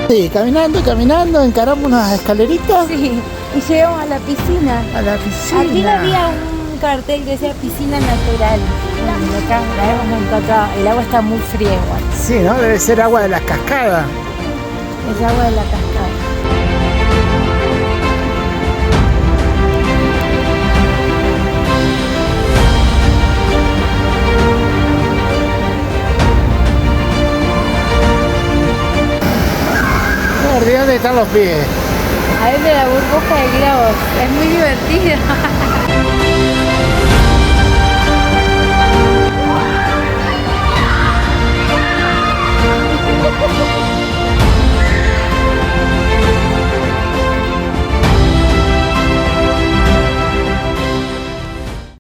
Sí, caminando, encaramos unas escaleritas. Sí, y llegamos a la piscina. A la piscina. Aquí no había un cartel que decía piscina natural. Y acá la hemos encontrado. El agua está muy fría igual. Sí, ¿no? Debe ser agua de las cascadas. Es agua de la cascada. ¿De dónde están los pies? A ver de la burbuja de globos. Es muy divertido.